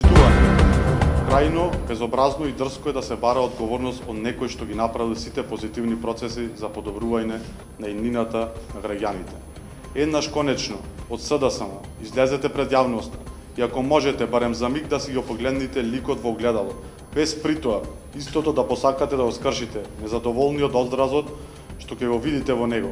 Крајно, безобразно и дрско е да се бара одговорност од некој што ги направил сите позитивни процеси за подобрување на иднината на граѓаните. Еднаш конечно, од СДСМ, излезете пред јавноста и ако можете барем за миг да си го погледнете ликот во огледало, без притоа истото да посакате да го скршите, незадоволни од одразот што ќе го видите во него.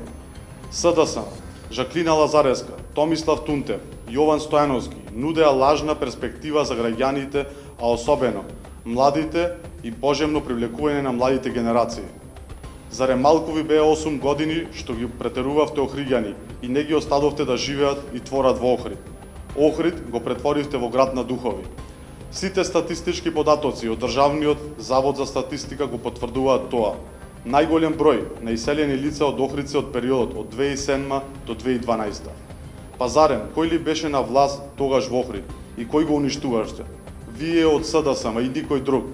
СДСМ, Жаклина Лазареска, Томислав Тунтев, Јован Стојановски нудеа лажна перспектива за граѓаните, а особено младите и пожемно привлекување на младите генерации. Зарем малку ви беа 8 години што ги претерувавте Охриѓани и не ги оставовте да живеат и творат во Охрид. Охрид го претворивте во град на духови. Сите статистички податоци од Државниот завод за статистика го потврдуваат тоа. Најголем број на иселени лица од Охридци од периодот од 2007 до 2012. Па зарем, кој ли беше на власт тогаш во Охрид и кој го уништуваше? Вие од СДСМ и никој друг.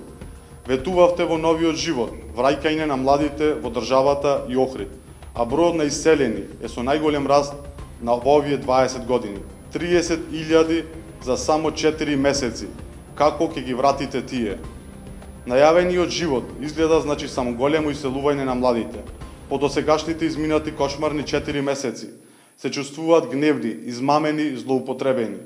Ветувавте во новиот живот, враќање на младите во државата и Охрид, а бројот на иселени е со најголем раст на овие 20 години. 30.000 за само 4 месеци. Како ќе ги вратите тие? Најавениот живот изгледа значи само големо иселување на младите. По досегашните изминати кошмарни 4 месеци се чувствуваат гневни, измамени, злоупотребени.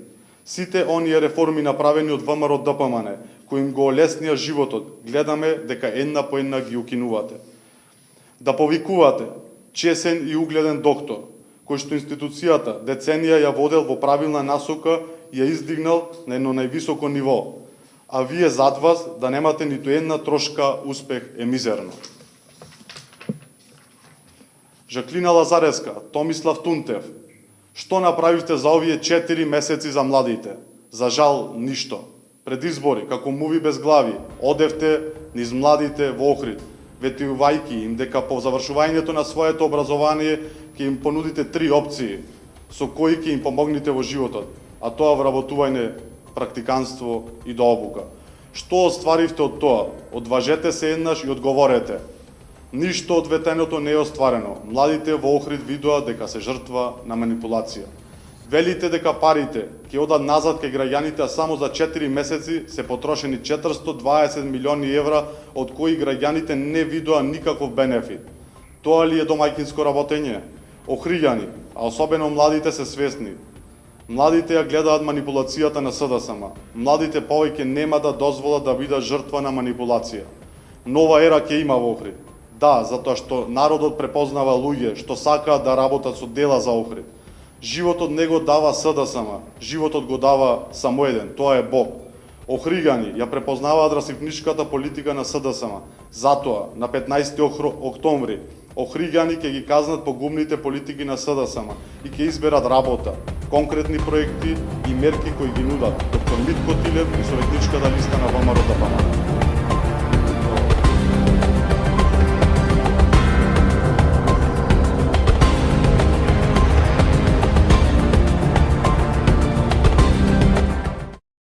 Сите оние реформи направени од ВМРО ДПМН, кои им го олеснија животот, гледаме дека една по една ги укинувате. Да повикувате чесен и угледен доктор, кој што институцијата деценија ја водел во правилна насока и ја издигнал на едно највисоко ниво, а вие зад вас да немате ниту една трошка успех е мизерно. Жаклина Лазареска, Томислав Тунтев, што направивте за овие 4 месеци за младите? За жал, ништо. Пред избори, како муви без глави, одевте низ младите во Охрид, ветувајќи им дека по завршувањето на своето образование ќе им понудите 3 опции со кои ќе им помогнете во животот, а тоа вработување, практиканство и дообука. Што остваривте од тоа? Одважете се еднаш и одговорете. Ништо од ветеното не е остварено. Младите во Охрид видоа дека се жртва на манипулација. Велите дека парите ќе одат назад кај граѓаните, а само за 4 месеци се потрошени 420 милиони евра, од кои граѓаните не видоа никаков бенефит. Тоа ли е домаќинско работење? Охриѓани, а особено младите се свесни. Младите ја гледаат манипулацијата на СДСМ. Младите повеќе нема да дозволат да бидат жртва на манипулација. Нова ера ќе има во Охрид. Да, затоа што народот препознава луѓе што сакаат да работат со дела за Охрид. Животот не го дава СДСМ, животот го дава само еден, тоа е Бог. Охриѓани ја препознаваат расипничката политика на СДСМ. Затоа, на 15 октомври, Охриѓани ќе ги казнат погубните политики на СДСМ и ќе изберат работа, конкретни проекти и мерки кои ги нудат доктор Митко Тилев и советничката листа на ВМРО ДПМН.